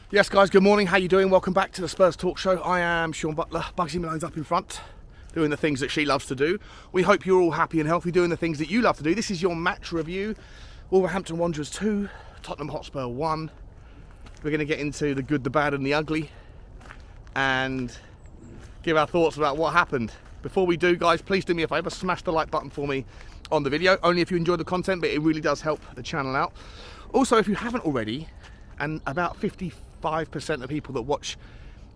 Yes, guys, good morning. How you doing? Welcome back to the Spurs Talk Show. I am Sean Butler. Bugsy Malone's up in front, doing the things that she loves to do. We hope you're all happy and healthy, doing the things that you love to do. This is your match review. Wolverhampton Wanderers 2, Tottenham Hotspur 1. We're going to get into the good, the bad and the ugly and give our thoughts about what happened. Before we do, guys, please do me a favour, smash the like button for me on the video. Only if you enjoy the content, but it really does help the channel out. Also, if you haven't already, and about 55% of people that watch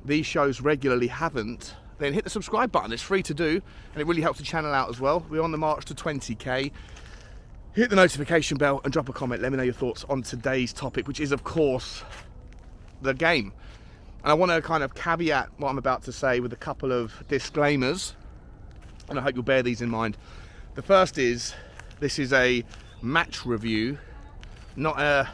these shows regularly haven't, then hit the subscribe button. It's free to do, and it really helps the channel out as well. We're on the march to 20k. Hit the notification bell and drop a comment. Let me know your thoughts on today's topic, which is, of course, the game. And I want to kind of caveat what I'm about to say with a couple of disclaimers, and I hope you'll bear these in mind. The first is, this is a match review, not a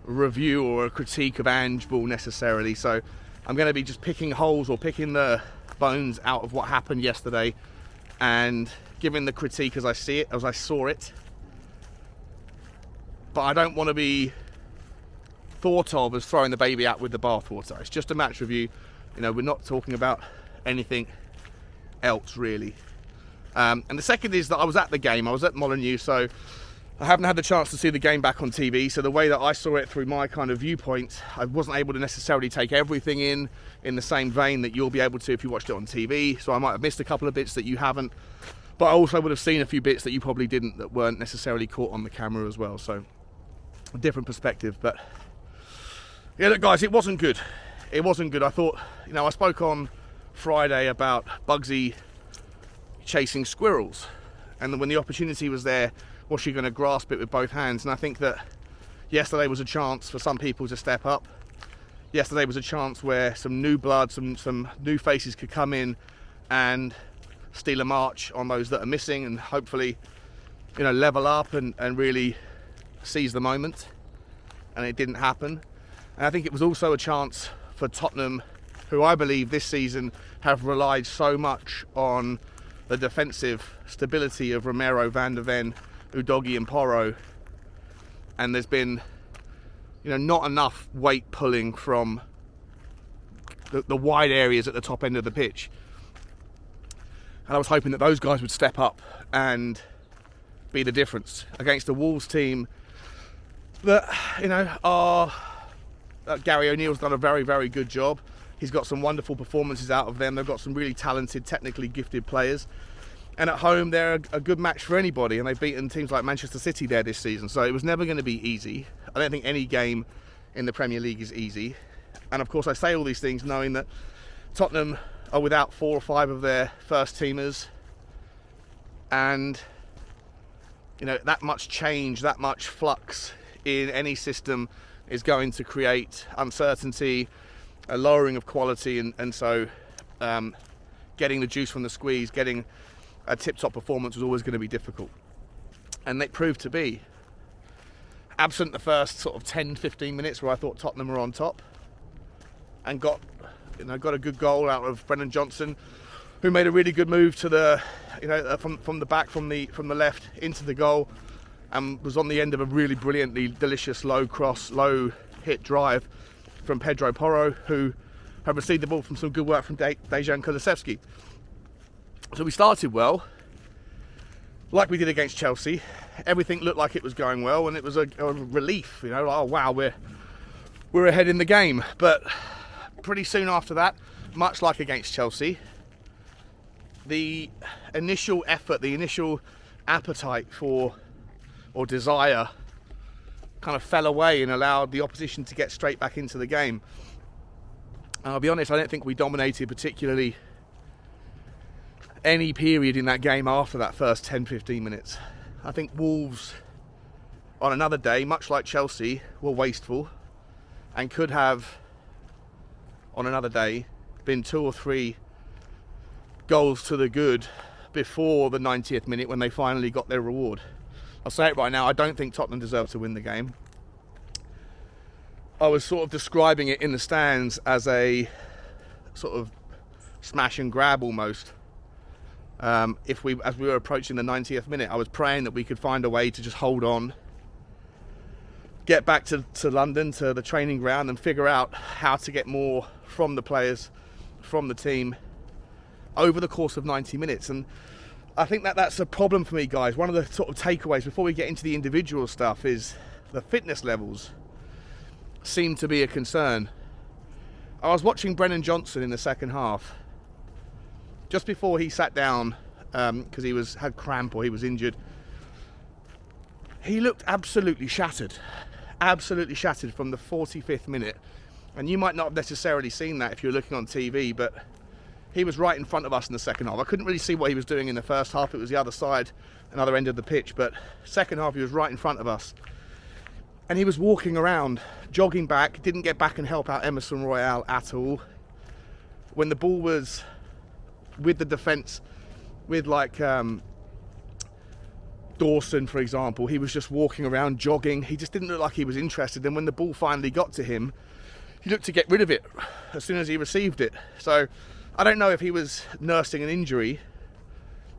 review or a critique of Ange Ball necessarily. So I'm going to be just picking holes or picking the bones out of what happened yesterday and giving the critique as I see it, as I saw it. But I don't want to be thought of as throwing the baby out with the bathwater. It's just a match review. You know, we're not talking about anything else really. And the second is that I was at the game. I was at Molineux, so I haven't had the chance to see the game back on TV. So the way that I saw it through my kind of viewpoint, I wasn't able to necessarily take everything in the same vein that you'll be able to if you watched it on TV. So I might have missed a couple of bits that you haven't. But I also would have seen a few bits that you probably didn't, that weren't necessarily caught on the camera as well. So a different perspective. But yeah, look, guys, it wasn't good. It wasn't good. I thought, you know, I spoke on Friday about Bugsy chasing squirrels, and when the opportunity was there, was she going to grasp it with both hands? And I think that yesterday was a chance for some people to step up. Yesterday was a chance where some new blood, some new faces could come in and steal a march on those that are missing, and hopefully, you know, level up and really seize the moment. And it didn't happen. And I think it was also a chance for Tottenham, who I believe this season have relied so much on the defensive stability of Romero, Van der Ven, Udogie and Porro, and there's been, you know, not enough weight pulling from the wide areas at the top end of the pitch. And I was hoping that those guys would step up and be the difference against the Wolves team that, you know, are... Gary O'Neill's done a very, very good job. He's got some wonderful performances out of them. They've got some really talented, technically gifted players. And at home, they're a good match for anybody. And they've beaten teams like Manchester City there this season. So it was never going to be easy. I don't think any game in the Premier League is easy. And of course, I say all these things knowing that Tottenham are without 4 or 5 of their first teamers. And, you know, that much change, that much flux in any system is going to create uncertainty, a lowering of quality, and so getting the juice from the squeeze, getting a tip-top performance was always going to be difficult. And it proved to be. Absent the first sort of 10-15 minutes where I thought Tottenham were on top, and got a good goal out of Brennan Johnson, who made a really good move to the, you know, from the back, from the left into the goal, and was on the end of a really brilliantly delicious low cross, low hit drive from Pedro Porro, who had received the ball from some good work from Dejan Kulusevski. So we started well, like we did against Chelsea. Everything looked like it was going well, and it was a relief, you know, like, oh wow, we're ahead in the game. But pretty soon after that, much like against Chelsea, the initial effort, the initial appetite for, or desire, kind of fell away and allowed the opposition to get straight back into the game. And I'll be honest, I don't think we dominated particularly any period in that game after that first 10-15 minutes. I think Wolves, on another day, much like Chelsea, were wasteful and could have, on another day, been 2 or 3 goals to the good before the 90th minute when they finally got their reward. I'll say it right now, I don't think Tottenham deserved to win the game. I was sort of describing it in the stands as a sort of smash and grab almost. As we were approaching the 90th minute, I was praying that we could find a way to just hold on, get back to London, to the training ground, and figure out how to get more from the players, from the team, over the course of 90 minutes. And I think that's a problem for me, guys. One of the sort of takeaways before we get into the individual stuff is the fitness levels seem to be a concern. I was watching Brennan Johnson in the second half, just before he sat down because he had cramp or he was injured. He looked absolutely shattered from the 45th minute. And you might not have necessarily seen that if you're looking on TV, but he was right in front of us in the second half. I couldn't really see what he was doing in the first half. It was the other side, another end of the pitch. But second half, he was right in front of us. And he was walking around, jogging back, didn't get back and help out Emerson Royale at all. When the ball was with the defence, with like Dawson, for example, he was just walking around, jogging. He just didn't look like he was interested. And when the ball finally got to him, he looked to get rid of it as soon as he received it. So I don't know if he was nursing an injury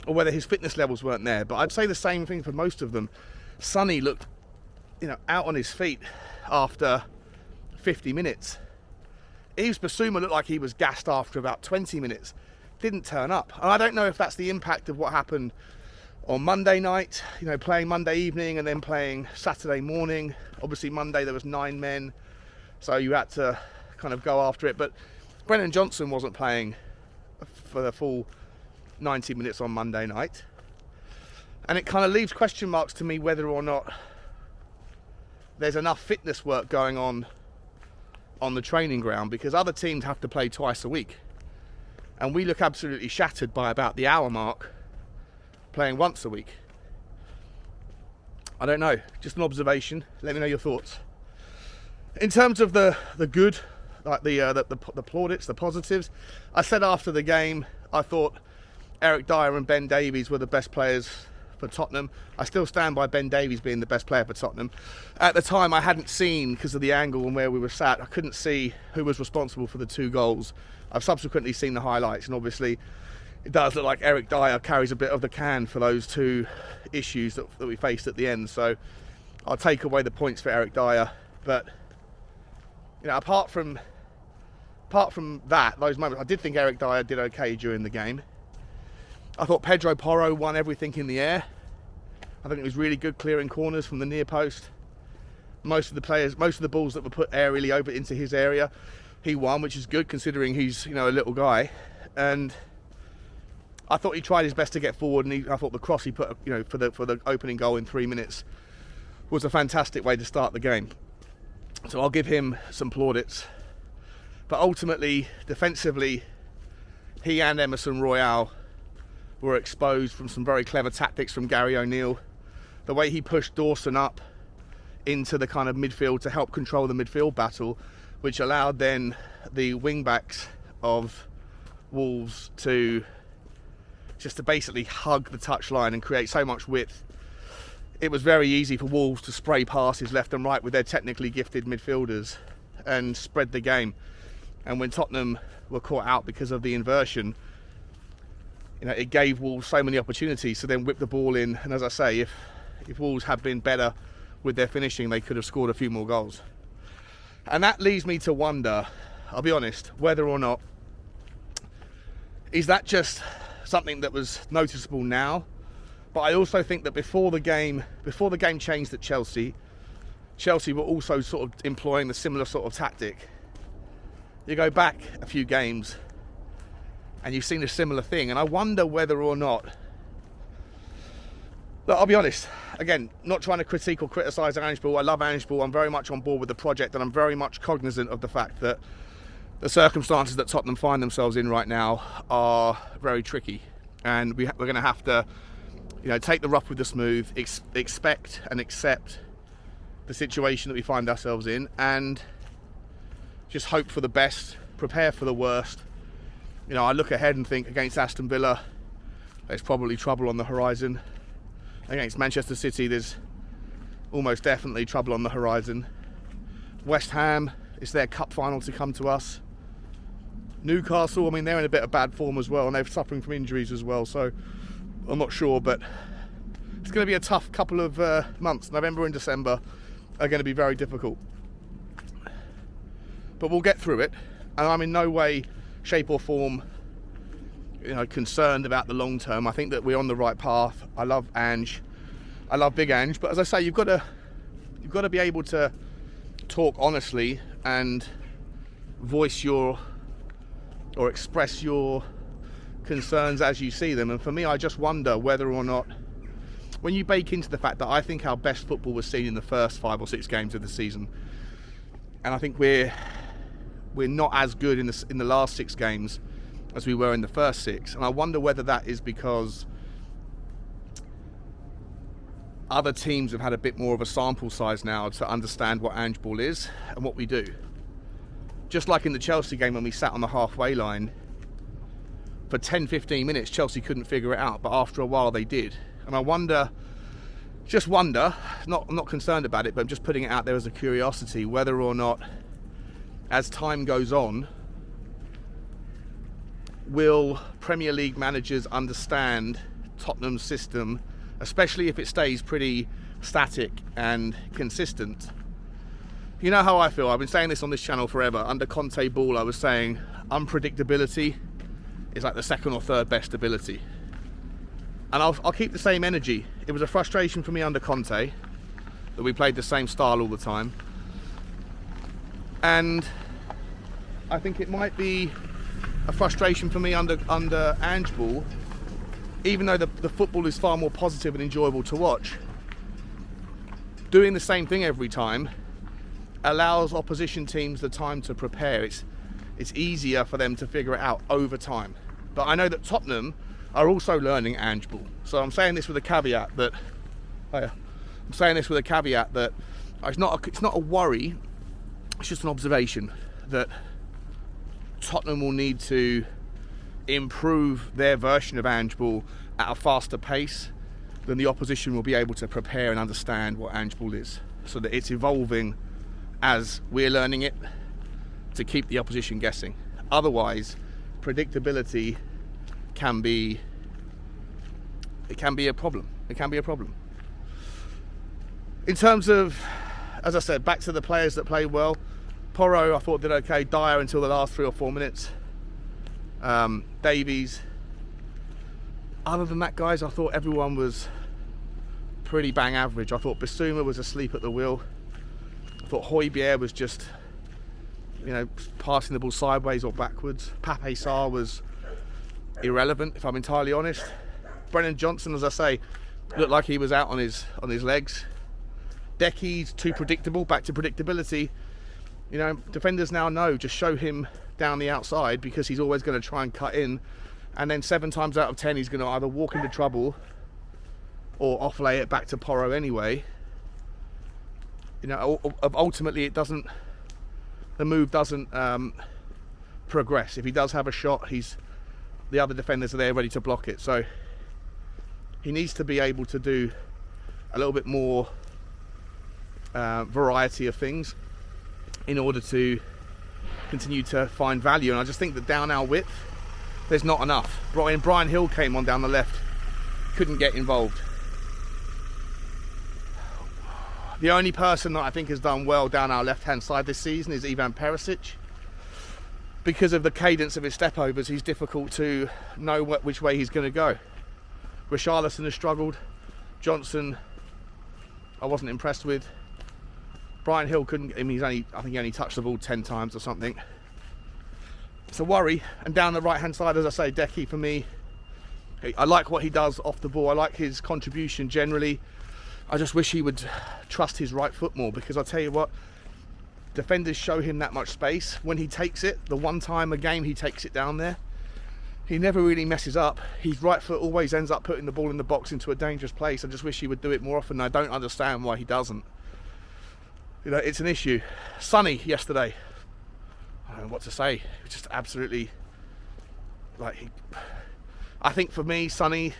or whether his fitness levels weren't there, but I'd say the same thing for most of them. Sonny looked, out on his feet after 50 minutes. Yves Bissouma looked like he was gassed after about 20 minutes. Didn't turn up. And I don't know if that's the impact of what happened on Monday night, playing Monday evening and then playing Saturday morning. Obviously Monday there was 9 men, so you had to kind of go after it. But Brennan Johnson wasn't playing for the full 90 minutes on Monday night. And it kind of leaves question marks to me whether or not there's enough fitness work going on the training ground, because other teams have to play twice a week. And we look absolutely shattered by about the hour mark, playing once a week. I don't know, just an observation. Let me know your thoughts. In terms of the good, like the plaudits, the positives, I said after the game, I thought Eric Dyer and Ben Davies were the best players for Tottenham. I still stand by Ben Davies being the best player for Tottenham. At the time, I hadn't seen, because of the angle and where we were sat, I couldn't see who was responsible for the 2 goals. I've subsequently seen the highlights, and obviously it does look like Eric Dyer carries a bit of the can for those 2 issues that we faced at the end. So I'll take away the points for Eric Dyer. But apart from that, those moments, I did think Eric Dyer did okay during the game. I thought Pedro Porro won everything in the air. I think it was really good clearing corners from the near post. Most of the balls that were put aerially over into his area, he won, which is good considering he's a little guy. And I thought he tried his best to get forward, and I thought the cross he put for the opening goal in 3 minutes was a fantastic way to start the game. So I'll give him some plaudits. But ultimately, defensively, he and Emerson Royale were exposed from some very clever tactics from Gary O'Neill. The way he pushed Dawson up into the kind of midfield to help control the midfield battle, which allowed then the wing-backs of Wolves to basically hug the touchline and create so much width. It was very easy for Wolves to spray passes left and right with their technically gifted midfielders and spread the game. And when Tottenham were caught out because of the inversion, it gave Wolves so many opportunities to then whip the ball in. And as I say, if Wolves had been better with their finishing, they could have scored a few more goals. And that leaves me to wonder, I'll be honest, whether or not, is that just something that was noticeable now? But I also think that before the game changed at Chelsea were also sort of employing the similar sort of tactic. You go back a few games and you've seen a similar thing, and I wonder whether or not... Look, I'll be honest, again, not trying to critique or criticise Ange Ball. I love Ange Ball. I'm very much on board with the project, and I'm very much cognizant of the fact that the circumstances that Tottenham find themselves in right now are very tricky, and we're going to have to take the rough with the smooth, expect and accept the situation that we find ourselves in, and just hope for the best, prepare for the worst. I look ahead and think against Aston Villa, there's probably trouble on the horizon. Against Manchester City, there's almost definitely trouble on the horizon. West Ham, it's their cup final to come to us. Newcastle, they're in a bit of bad form as well, and they're suffering from injuries as well, so I'm not sure, but it's going to be a tough couple of months, November and December, are going to be very difficult. But we'll get through it, and I'm in no way, shape or form, concerned about the long term. I think that we're on the right path. I love Ange. I love Big Ange. But as I say, you've got to be able to talk honestly and voice or express your concerns as you see them. And for me, I just wonder whether or not, when you bake into the fact that I think our best football was seen in the first 5 or 6 games of the season, and I think we're not as good in the last 6 games as we were in the first 6, and I wonder whether that is because other teams have had a bit more of a sample size now to understand what Ange ball is and what we do. Just like in the Chelsea game when we sat on the halfway line for 10-15 minutes, Chelsea couldn't figure it out, but after a while they did. And I wonder, I'm not concerned about it, but I'm just putting it out there as a curiosity, whether or not, as time goes on, will Premier League managers understand Tottenham's system, especially if it stays pretty static and consistent. You know how I feel. I've been saying this on this channel forever. Under Conte ball, I was saying unpredictability is like the 2nd or 3rd best ability. And I'll keep the same energy. It was a frustration for me under Conte that we played the same style all the time. And I think it might be a frustration for me under Ange ball, even though the football is far more positive and enjoyable to watch. Doing the same thing every time allows opposition teams the time to prepare. It's easier for them to figure it out over time. But I know that Tottenham are also learning Ange ball. So I'm saying this with a caveat that it's not a worry. It's just an observation that Tottenham will need to improve their version of Ange ball at a faster pace than the opposition will be able to prepare and understand what Ange ball is, so that it's evolving as we're learning it to keep the opposition guessing. Otherwise, predictability can be a problem. It can be a problem. In terms of, as I said, back to the players that played well, Porro I thought did okay. Dyer until the last 3 or 4 minutes. Davies. Other than that, guys, I thought everyone was pretty bang average. I thought Bissouma was asleep at the wheel. I thought Højbjerg was just, passing the ball sideways or backwards. Pape Sarr was irrelevant, if I'm entirely honest. Brennan Johnson, as I say, looked like he was out on his legs. Decky's too predictable. Back to predictability. Defenders now know, just show him down the outside, because he's always going to try and cut in, and then 7 times out of 10 he's going to either walk into trouble or offlay it back to Porro anyway. Ultimately the move doesn't progress. If he does have a shot, the other defenders are there ready to block it. So he needs to be able to do a little bit more variety of things in order to continue to find value. And I just think that down our width, there's not enough. Brian Hill came on down the left, couldn't get involved. The only person that I think has done well down our left-hand side this season is Ivan Perisic. Because of the cadence of his step-overs, he's difficult to know which way he's going to go. Richarlison has struggled. Johnson, I wasn't impressed with. Brian Hill couldn't. I think he only touched the ball 10 times or something. It's a worry. And down the right-hand side, as I say, Decky for me, I like what he does off the ball. I like his contribution generally. I just wish he would trust his right foot more, because I'll tell you what, defenders show him that much space. When he takes it, the one time a game he takes it down there, he never really messes up. His right foot always ends up putting the ball in the box into a dangerous place. I just wish he would do it more often. I don't understand why he doesn't. It's an issue. Sonny yesterday, I don't know what to say. He was just absolutely I think for me, Sonny,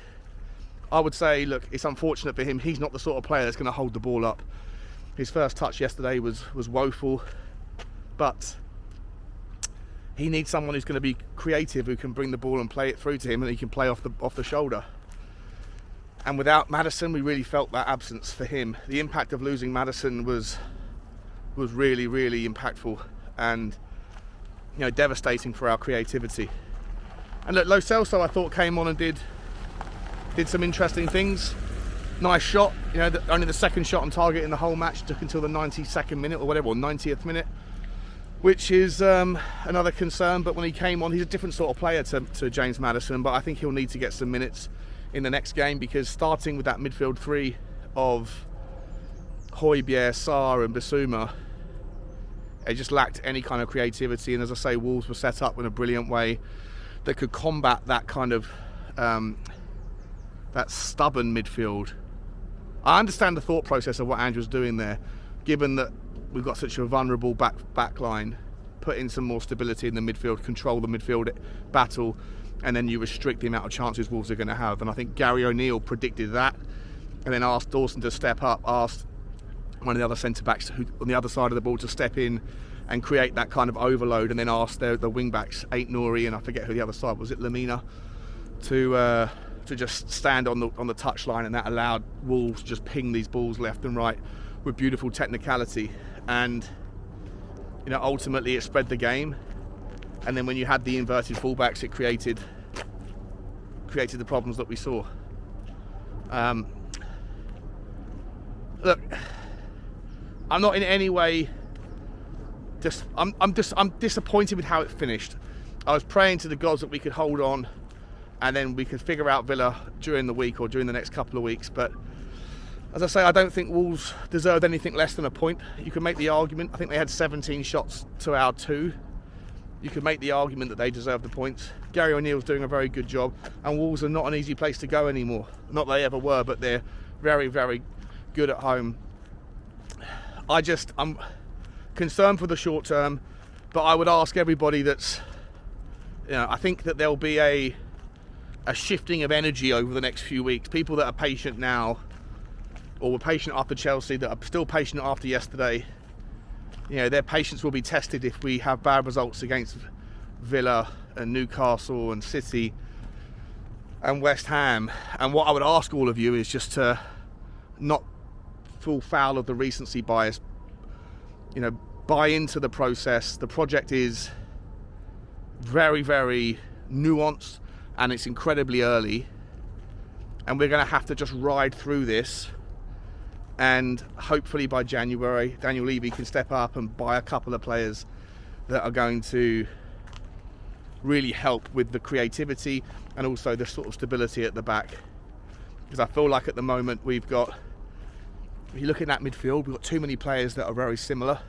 I would say, look, it's unfortunate for him. He's not the sort of player that's going to hold the ball up. His first touch yesterday was woeful, but he needs someone who's going to be creative, who can bring the ball and play it through to him, and he can play off the shoulder. And without Maddison, we really felt that absence for him. The impact of losing Maddison was really, really impactful and devastating for our creativity. And look, Lo Celso I thought came on and did some interesting things. Nice shot, only the second shot on target in the whole match, took until the 92nd minute or whatever, or 90th minute, which is another concern. But when he came on, he's a different sort of player to James Maddison, but I think he'll need to get some minutes in the next game, because starting with that midfield three of Højbjerg, Sarr and Bissouma, it just lacked any kind of creativity. And as I say, Wolves were set up in a brilliant way that could combat that kind of that stubborn midfield. I understand the thought process of what Andrew's doing there, given that we've got such a vulnerable back line. Put in some more stability in the midfield, control the midfield battle, and then you restrict the amount of chances Wolves are going to have. And I think Gary O'Neill predicted that, and then asked Dawson to step up, asked one of the other centre-backs on the other side of the ball to step in and create that kind of overload, and then asked the wing-backs, Ait-Nouri and I forget who the other side was, it Lamina, to just stand on the touchline, and that allowed Wolves to just ping these balls left and right with beautiful technicality. And ultimately it spread the game. And then when you had the inverted fullbacks, it created the problems that we saw. Look, I'm not in any way I'm disappointed with how it finished. I was praying to the gods that we could hold on, and then we could figure out Villa during the week or during the next couple of weeks. But as I say, I don't think Wolves deserved anything less than a point. You could make the argument, I think they had 17 shots to our 2. You could make the argument that they deserve the points. Gary O'Neill's doing a very good job, and Wolves are not an easy place to go anymore. Not that they ever were, but they're very, very good at home. I'm concerned for the short term, but I would ask everybody I think that there'll be a shifting of energy over the next few weeks. People that are patient now, or were patient after Chelsea, that are still patient after yesterday, their patience will be tested if we have bad results against Villa and Newcastle and City and West Ham. And what I would ask all of you is just to not fall foul of the recency bias. Buy into the process. The project is very, very nuanced, and it's incredibly early. And we're going to have to just ride through this. And hopefully by January, Daniel Levy can step up and buy a couple of players that are going to really help with the creativity and also the sort of stability at the back. Because I feel like at the moment if you look at that midfield, we've got too many players that are very similar.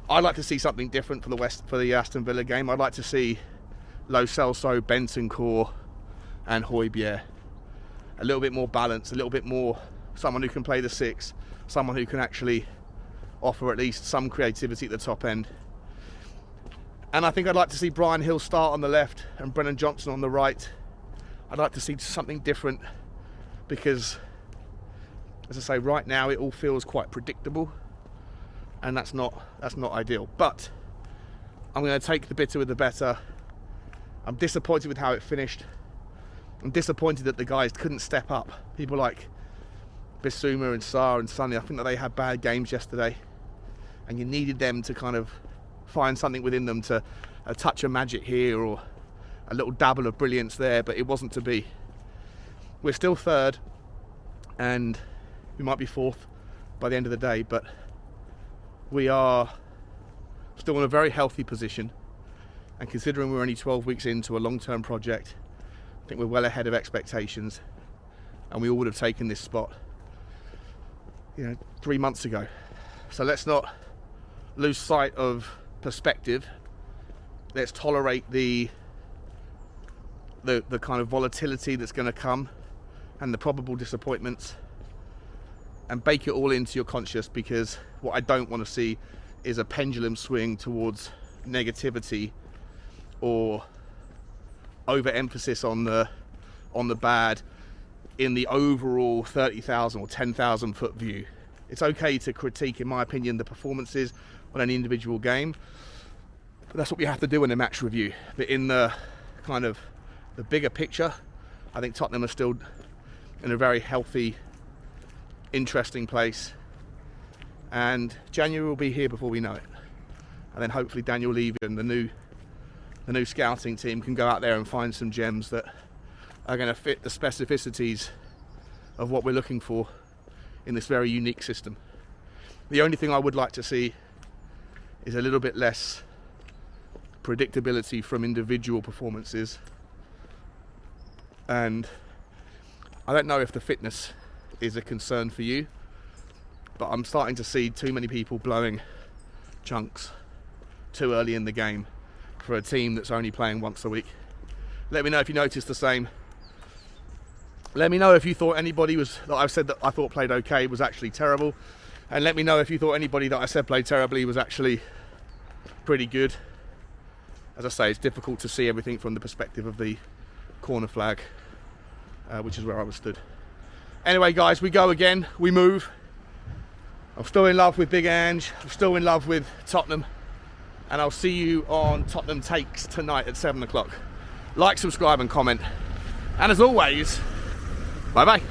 I'd like to see something different for the Aston Villa game. I'd like to see Lo Celso, Bentancur and Højbjerg. A little bit more balance, a little bit more someone who can play the 6, someone who can actually offer at least some creativity at the top end. And I think I'd like to see Brian Hill start on the left and Brennan Johnson on the right. I'd like to see something different, because, as I say, right now it all feels quite predictable, and that's not ideal. But I'm going to take the bitter with the better. I'm disappointed with how it finished. I'm disappointed that the guys couldn't step up. People like Bissouma and Sarr and Sonny, I think that they had bad games yesterday, and you needed them to kind of find something within them, to a touch of magic here or a little dabble of brilliance there, but it wasn't to be. We're still third, and we might be fourth by the end of the day, but we are still in a very healthy position, and considering we're only 12 weeks into a long-term project, I think we're well ahead of expectations, and we all would have taken this spot 3 months ago. So let's not lose sight of perspective. Let's tolerate the kind of volatility that's going to come and the probable disappointments, and bake it all into your conscience, because what I don't want to see is a pendulum swing towards negativity or overemphasis on the bad in the overall 30,000 or 10,000 foot view. It's okay to critique, in my opinion, the performances on any individual game, but that's what we have to do in a match review. But in the kind of the bigger picture, I think Tottenham are still in a very healthy, interesting place. And January will be here before we know it. And then hopefully Daniel Levy and the new scouting team can go out there and find some gems that are going to fit the specificities of what we're looking for in this very unique system. The only thing I would like to see is a little bit less predictability from individual performances. And I don't know if the fitness is a concern for you, but I'm starting to see too many people blowing chunks too early in the game for a team that's only playing once a week. Let me know if you noticed the same. Let me know if you thought anybody that I've said that I thought played okay was actually terrible. And let me know if you thought anybody that I said played terribly was actually pretty good. As I say, it's difficult to see everything from the perspective of the corner flag, which is where I was stood. Anyway, guys, we go again. We move. I'm still in love with Big Ange. I'm still in love with Tottenham. And I'll see you on Tottenham Takes tonight at 7 o'clock. Like, subscribe and comment. And as always, bye-bye.